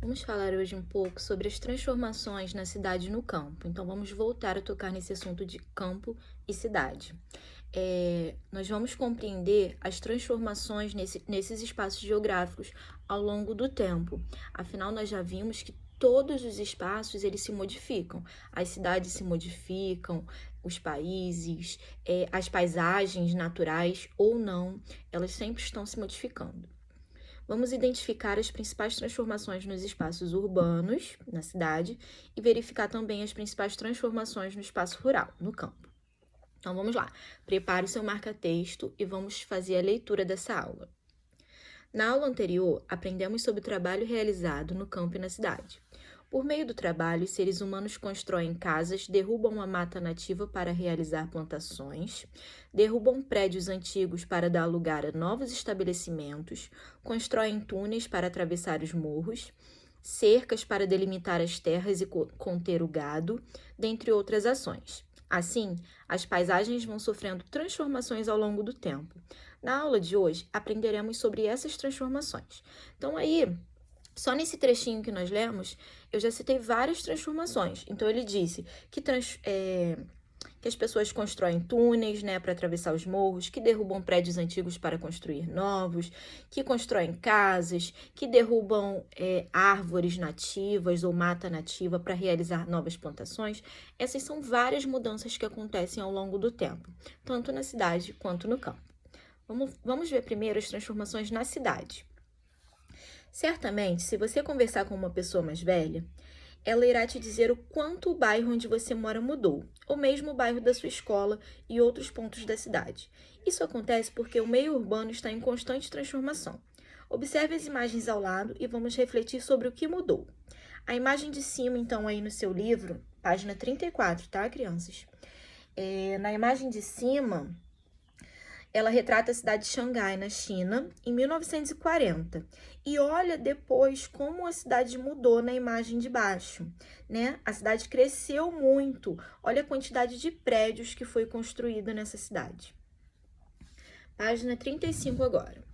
Vamos falar hoje um pouco sobre as transformações na cidade e no campo. Então, vamos voltar a tocar nesse assunto de campo e cidade. Nós vamos compreender as transformações nesses espaços geográficos ao longo do tempo. Afinal, nós já vimos que todos os espaços eles se modificam. As cidades se modificam, os países, as paisagens naturais ou não, elas sempre estão se modificando. Vamos identificar as principais transformações nos espaços urbanos, na cidade, e verificar também as principais transformações no espaço rural, no campo. Então vamos lá, prepare o seu marca-texto e vamos fazer a leitura dessa aula. Na aula anterior, aprendemos sobre o trabalho realizado no campo e na cidade. Por meio do trabalho, os seres humanos constroem casas, derrubam a mata nativa para realizar plantações, derrubam prédios antigos para dar lugar a novos estabelecimentos, constroem túneis para atravessar os morros, cercas para delimitar as terras e conter o gado, dentre outras ações. Assim, as paisagens vão sofrendo transformações ao longo do tempo. Na aula de hoje, aprenderemos sobre essas transformações. Então, só nesse trechinho que nós lemos, eu já citei várias transformações. Então, ele disse que as pessoas constroem túneis, né, para atravessar os morros, que derrubam prédios antigos para construir novos, que constroem casas, que derrubam árvores nativas ou mata nativa para realizar novas plantações. Essas são várias mudanças que acontecem ao longo do tempo, tanto na cidade quanto no campo. Vamos ver primeiro as transformações na cidade. Certamente, se você conversar com uma pessoa mais velha, ela irá te dizer o quanto o bairro onde você mora mudou, ou mesmo o bairro da sua escola e outros pontos da cidade. Isso acontece porque o meio urbano está em constante transformação. Observe as imagens ao lado e vamos refletir sobre o que mudou. A imagem de cima, então, aí no seu livro, página 34, tá, crianças? Na imagem de cima, ela retrata a cidade de Xangai, na China, em 1940. E olha depois como a cidade mudou na imagem de baixo, né? A cidade cresceu muito. Olha a quantidade de prédios que foi construída nessa cidade. Página 35 agora.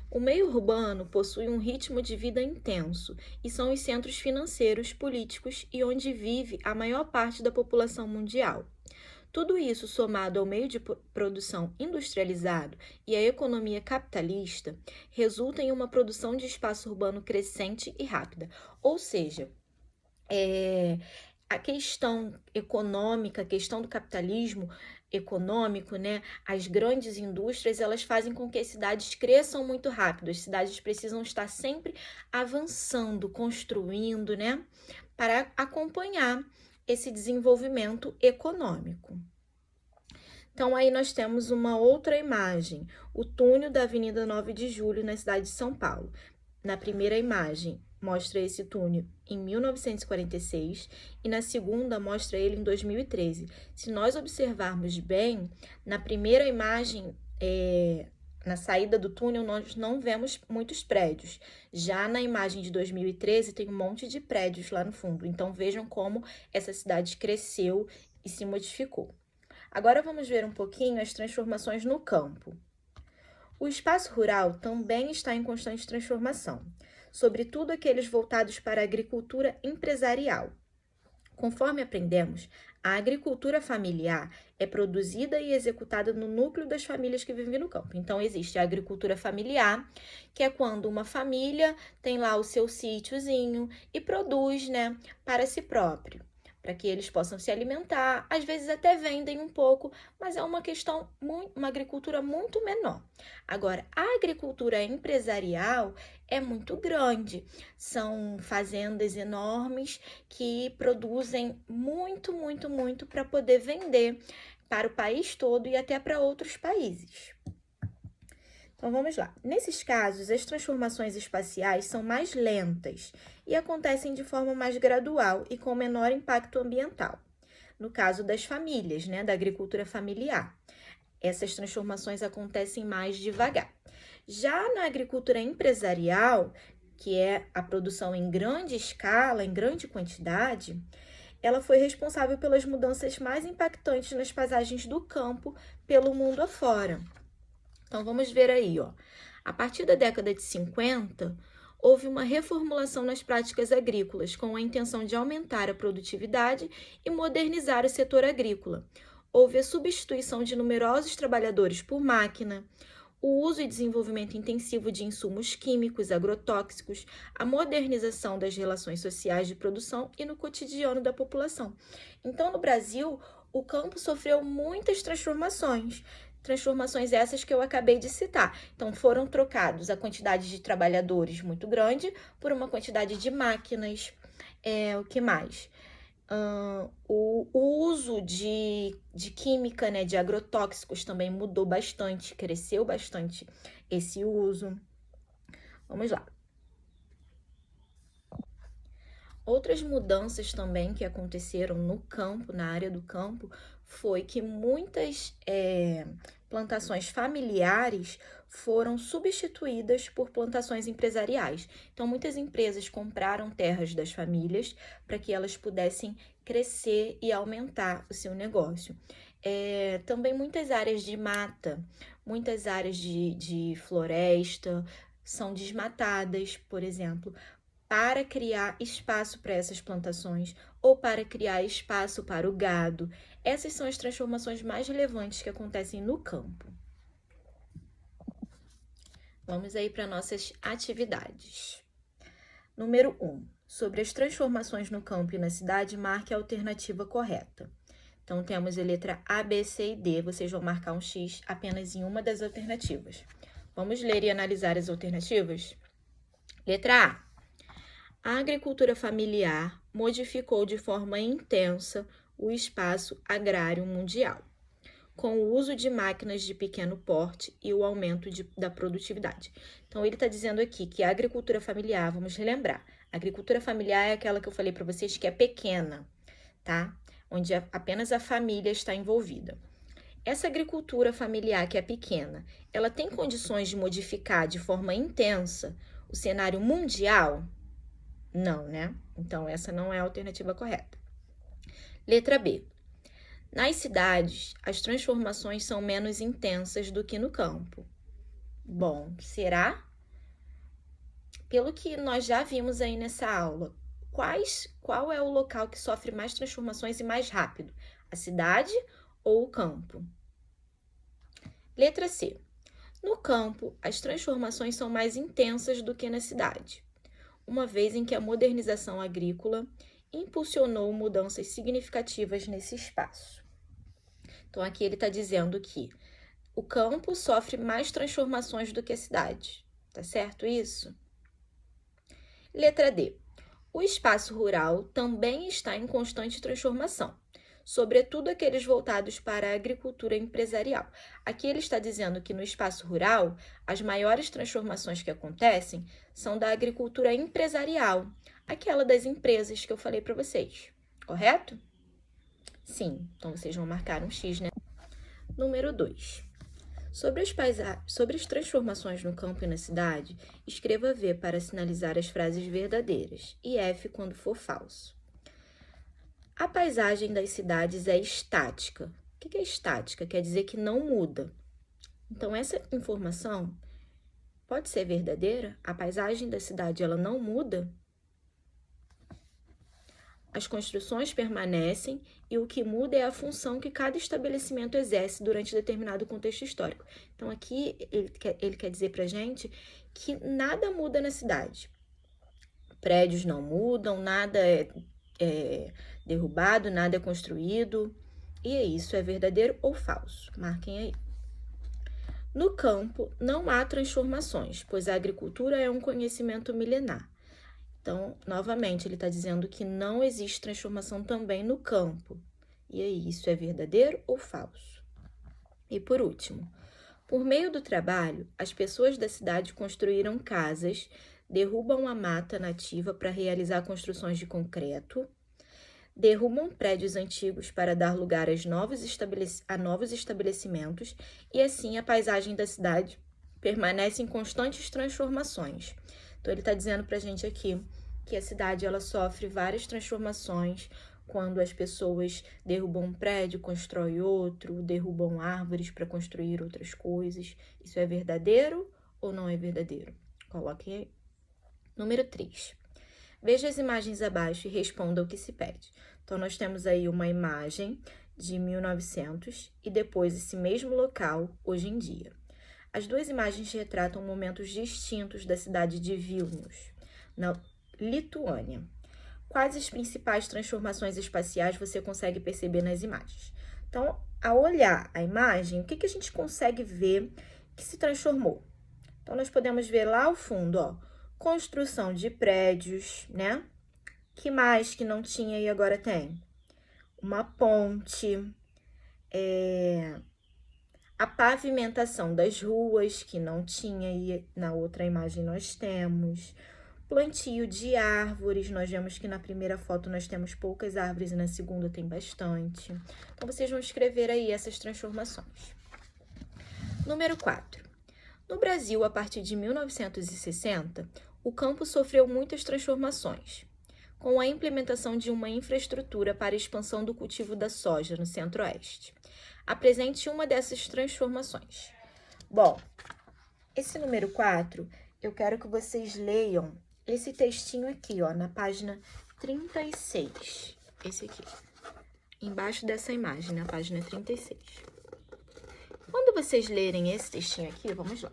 O meio urbano possui um ritmo de vida intenso e são os centros financeiros, políticos e onde vive a maior parte da população mundial. Tudo isso, somado ao meio de produção industrializado e à economia capitalista, resulta em uma produção de espaço urbano crescente e rápida. Ou seja, a questão econômica, a questão do capitalismo econômico, né? As grandes indústrias, elas fazem com que as cidades cresçam muito rápido. As cidades precisam estar sempre avançando, construindo, né? Para acompanhar esse desenvolvimento econômico. Então, aí nós temos uma outra imagem, o túnel da Avenida 9 de Julho, na cidade de São Paulo. Na primeira imagem, mostra esse túnel em 1946 e na segunda mostra ele em 2013. Se nós observarmos bem, na primeira imagem, na saída do túnel, nós não vemos muitos prédios. Já na imagem de 2013, tem um monte de prédios lá no fundo. Então, vejam como essa cidade cresceu e se modificou. Agora, vamos ver um pouquinho as transformações no campo. O espaço rural também está em constante transformação, sobretudo aqueles voltados para a agricultura empresarial. Conforme aprendemos, a agricultura familiar é produzida e executada no núcleo das famílias que vivem no campo. Então, existe a agricultura familiar, que é quando uma família tem lá o seu sítiozinho e produz, né, para si próprio, para que eles possam se alimentar. Às vezes até vendem um pouco, mas é uma agricultura muito menor. Agora, a agricultura empresarial é muito grande. São fazendas enormes que produzem muito, muito, muito para poder vender para o país todo e até para outros países. Então, vamos lá. Nesses casos, as transformações espaciais são mais lentas e acontecem de forma mais gradual e com menor impacto ambiental. No caso das famílias, né, da agricultura familiar, essas transformações acontecem mais devagar. Já na agricultura empresarial, que é a produção em grande escala, em grande quantidade, ela foi responsável pelas mudanças mais impactantes nas paisagens do campo pelo mundo afora. Então, vamos ver aí, ó. A partir da década de 50, houve uma reformulação nas práticas agrícolas, com a intenção de aumentar a produtividade e modernizar o setor agrícola. Houve a substituição de numerosos trabalhadores por máquina, o uso e desenvolvimento intensivo de insumos químicos, agrotóxicos, a modernização das relações sociais de produção e no cotidiano da população. Então, no Brasil, o campo sofreu muitas transformações. Transformações essas que eu acabei de citar. Então, foram trocados a quantidade de trabalhadores muito grande por uma quantidade de máquinas. O que mais? O uso de química, né, de agrotóxicos também mudou bastante, cresceu bastante esse uso. Vamos lá. Outras mudanças também que aconteceram no campo, na área do campo, foi que muitas plantações familiares foram substituídas por plantações empresariais. Então, muitas empresas compraram terras das famílias para que elas pudessem crescer e aumentar o seu negócio. Também muitas áreas de mata, muitas áreas de floresta são desmatadas, por exemplo, para criar espaço para essas plantações ou para criar espaço para o gado. Essas são as transformações mais relevantes que acontecem no campo. Vamos aí para nossas atividades. Número 1. Sobre as transformações no campo e na cidade, marque a alternativa correta. Então, temos a letra A, B, C e D. Vocês vão marcar um X apenas em uma das alternativas. Vamos ler e analisar as alternativas? Letra A. A agricultura familiar modificou de forma intensa o espaço agrário mundial, com o uso de máquinas de pequeno porte e o aumento da produtividade. Então, ele está dizendo aqui que a agricultura familiar, vamos relembrar, a agricultura familiar é aquela que eu falei para vocês que é pequena, tá? Onde apenas a família está envolvida. Essa agricultura familiar que é pequena, ela tem condições de modificar de forma intensa o cenário mundial? Não, né? Então, essa não é a alternativa correta. Letra B. Nas cidades, as transformações são menos intensas do que no campo. Bom, será? Pelo que nós já vimos aí nessa aula, qual é o local que sofre mais transformações e mais rápido? A cidade ou o campo? Letra C. No campo, as transformações são mais intensas do que na cidade, uma vez em que a modernização agrícola impulsionou mudanças significativas nesse espaço. Então, aqui ele está dizendo que o campo sofre mais transformações do que a cidade. Tá certo isso? Letra D. O espaço rural também está em constante transformação, sobretudo aqueles voltados para a agricultura empresarial. Aqui ele está dizendo que no espaço rural, as maiores transformações que acontecem são da agricultura empresarial, aquela das empresas que eu falei para vocês, correto? Sim, então vocês vão marcar um X, né? Número 2. Sobre as transformações no campo e na cidade, escreva V para sinalizar as frases verdadeiras e F quando for falso. A paisagem das cidades é estática. O que é estática? Quer dizer que não muda. Então, essa informação pode ser verdadeira? A paisagem da cidade ela não muda? As construções permanecem e o que muda é a função que cada estabelecimento exerce durante determinado contexto histórico. Então, aqui ele quer dizer para a gente que nada muda na cidade. Prédios não mudam, nada é derrubado, nada é construído. E isso é verdadeiro ou falso? Marquem aí. No campo, não há transformações, pois a agricultura é um conhecimento milenar. Então, novamente, ele está dizendo que não existe transformação também no campo. E aí, isso é verdadeiro ou falso? E por último, por meio do trabalho, as pessoas da cidade construíram casas, derrubam a mata nativa para realizar construções de concreto, derrubam prédios antigos para dar lugar a novos estabelecimentos e assim a paisagem da cidade permanece em constantes transformações. Então, ele está dizendo para a gente aqui que a cidade ela sofre várias transformações quando as pessoas derrubam um prédio, constroem outro, derrubam árvores para construir outras coisas. Isso é verdadeiro ou não é verdadeiro? Coloquem aí. Número 3. Veja as imagens abaixo e responda o que se pede. Então, nós temos aí uma imagem de 1900 e depois esse mesmo local hoje em dia. As duas imagens retratam momentos distintos da cidade de Vilnius, na Lituânia. Quais as principais transformações espaciais você consegue perceber nas imagens? Então, ao olhar a imagem, o que a gente consegue ver que se transformou? Então, nós podemos ver lá ao fundo, ó, construção de prédios, né? Que mais que não tinha e agora tem? Uma ponte, a pavimentação das ruas, que não tinha e na outra imagem nós temos. Plantio de árvores, nós vemos que na primeira foto nós temos poucas árvores e na segunda tem bastante. Então, vocês vão escrever aí essas transformações. Número 4. No Brasil, a partir de 1960, o campo sofreu muitas transformações, com a implementação de uma infraestrutura para a expansão do cultivo da soja no Centro-Oeste. Apresente uma dessas transformações. Bom, esse número 4, eu quero que vocês leiam esse textinho aqui, ó, na página 36. Esse aqui, embaixo dessa imagem, na página 36. Quando vocês lerem esse textinho aqui, vamos lá.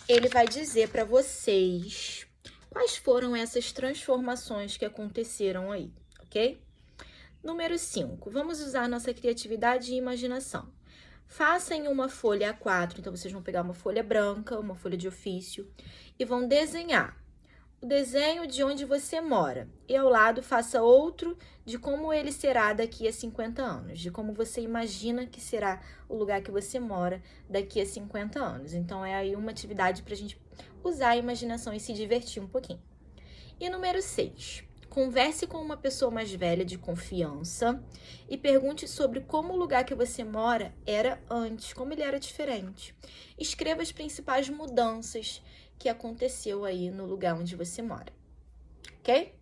Ele vai dizer para vocês quais foram essas transformações que aconteceram aí, ok? Número 5. Vamos usar nossa criatividade e imaginação. Faça em uma folha A4, então vocês vão pegar uma folha branca, uma folha de ofício, e vão desenhar o desenho de onde você mora. E ao lado faça outro de como ele será daqui a 50 anos, de como você imagina que será o lugar que você mora daqui a 50 anos. Então, é aí uma atividade para a gente usar a imaginação e se divertir um pouquinho. E número 6. Converse com uma pessoa mais velha de confiança e pergunte sobre como o lugar que você mora era antes, como ele era diferente. Escreva as principais mudanças que aconteceu aí no lugar onde você mora, ok?